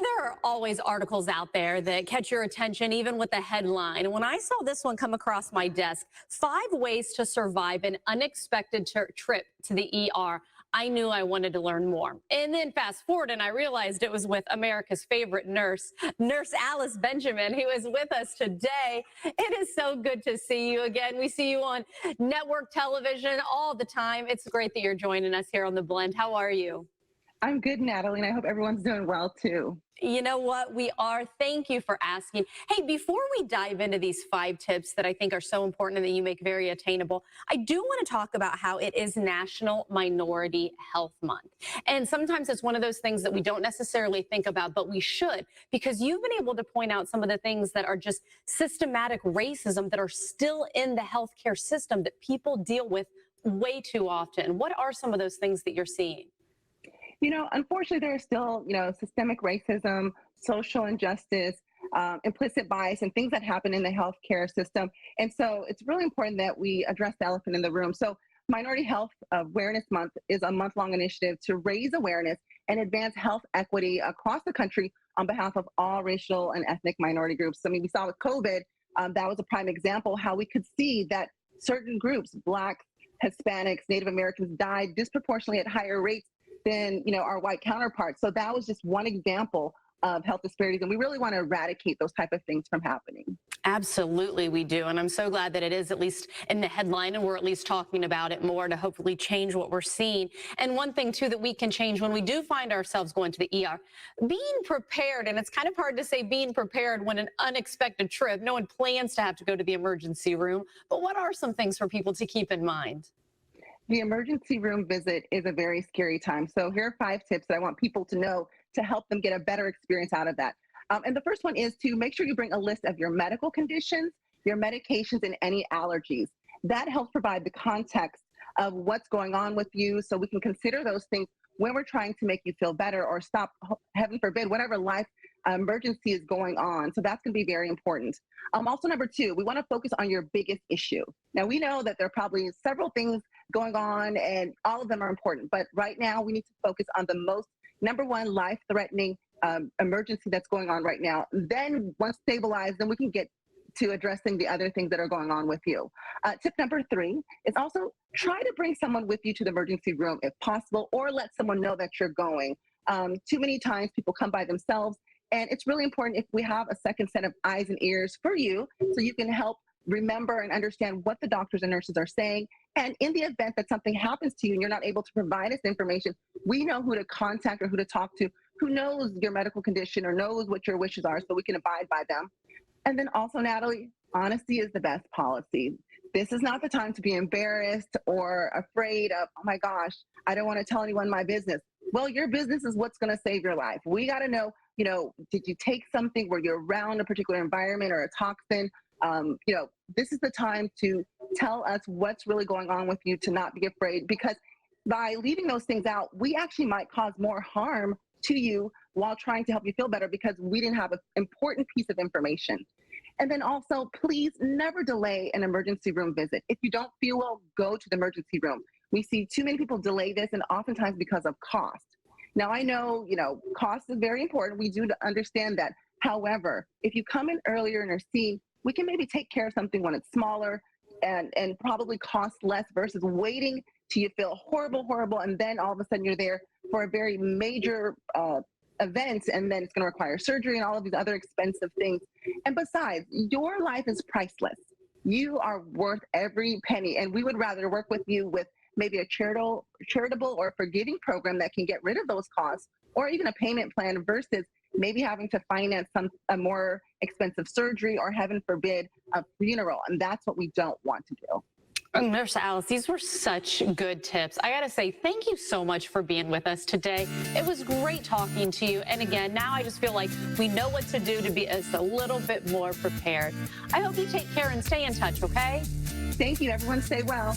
There are always articles out there that catch your attention, even with the headline. And when I saw this one come across my desk, 5 ways to survive an unexpected trip to the ER, I knew I wanted to learn more. And then fast forward, and I realized it was with America's favorite nurse, Nurse Alice Benjamin, who is with us today. It is so good to see you again. We see you on network television all the time. It's great that you're joining us here on The Blend. How are you? I'm good, Natalie, and I hope everyone's doing well too. You know what? We are. Thank you for asking. Hey, before we dive into these 5 tips that I think are so important and that you make very attainable, I do want to talk about how it is National Minority Health Month. And sometimes it's one of those things that we don't necessarily think about, but we should, because you've been able to point out some of the things that are just systematic racism that are still in the healthcare system that people deal with way too often. What are some of those things that you're seeing? Unfortunately, there is still, systemic racism, social injustice, implicit bias, and things that happen in the healthcare system. And so it's really important that we address the elephant in the room. So Minority Health Awareness Month is a month-long initiative to raise awareness and advance health equity across the country on behalf of all racial and ethnic minority groups. I mean, we saw with COVID, that was a prime example how we could see that certain groups, Blacks, Hispanics, Native Americans, died disproportionately at higher rates than our white counterparts. So that was just one example of health disparities, and we really want to eradicate those type of things from happening. Absolutely, we do. And I'm so glad that it is at least in the headline and we're at least talking about it more to hopefully change what we're seeing. And one thing, too, that we can change when we do find ourselves going to the ER, being prepared. And it's kind of hard to say being prepared when an unexpected trip, no one plans to have to go to the emergency room. But what are some things for people to keep in mind? The emergency room visit is a very scary time. So here are 5 tips that I want people to know to help them get a better experience out of that. And the first one is to make sure you bring a list of your medical conditions, your medications, and any allergies. That helps provide the context of what's going on with you so we can consider those things when we're trying to make you feel better or stop, heaven forbid, whatever life emergency is going on. So that's going to be very important. Also, number 2, we want to focus on your biggest issue. Now, we know that there are probably several things going on and all of them are important, but right now we need to focus on the most number 1 life-threatening emergency that's going on right now. Then once stabilized, then we can get to addressing the other things that are going on with you. Tip number 3 is also try to bring someone with you to the emergency room if possible, or let someone know that you're going. Too many times people come by themselves, and it's really important if we have a second set of eyes and ears for you so you can help remember and understand what the doctors and nurses are saying. And in the event that something happens to you and you're not able to provide us information, we know who to contact or who to talk to, who knows your medical condition or knows what your wishes are so we can abide by them. And then also, Natalie, honesty is the best policy. This is not the time to be embarrassed or afraid of, oh my gosh, I don't want to tell anyone my business. Well, your business is what's going to save your life. We got to know, did you take something where you're around a particular environment or a toxin? This is the time to tell us what's really going on with you, to not be afraid, because by leaving those things out, we actually might cause more harm to you while trying to help you feel better because we didn't have an important piece of information. And then also, please never delay an emergency room visit. If you don't feel well, go to the emergency room. We see too many people delay this, and oftentimes because of cost. Now, I know, cost is very important. We do understand that. However, if you come in earlier and are seen, we can maybe take care of something when it's smaller and probably cost less versus waiting till you feel horrible, and then all of a sudden you're there for a very major event, and then it's going to require surgery and all of these other expensive things. And besides, your life is priceless. You are worth every penny, and we would rather work with you with maybe a charitable or forgiving program that can get rid of those costs, or even a payment plan versus maybe having to finance a more expensive surgery or, heaven forbid, a funeral. And that's what we don't want to do. Nurse Alice, these were such good tips. I got to say, thank you so much for being with us today. It was great talking to you. And again, now I just feel like we know what to do to be just a little bit more prepared. I hope you take care and stay in touch, okay? Thank you. Everyone stay well.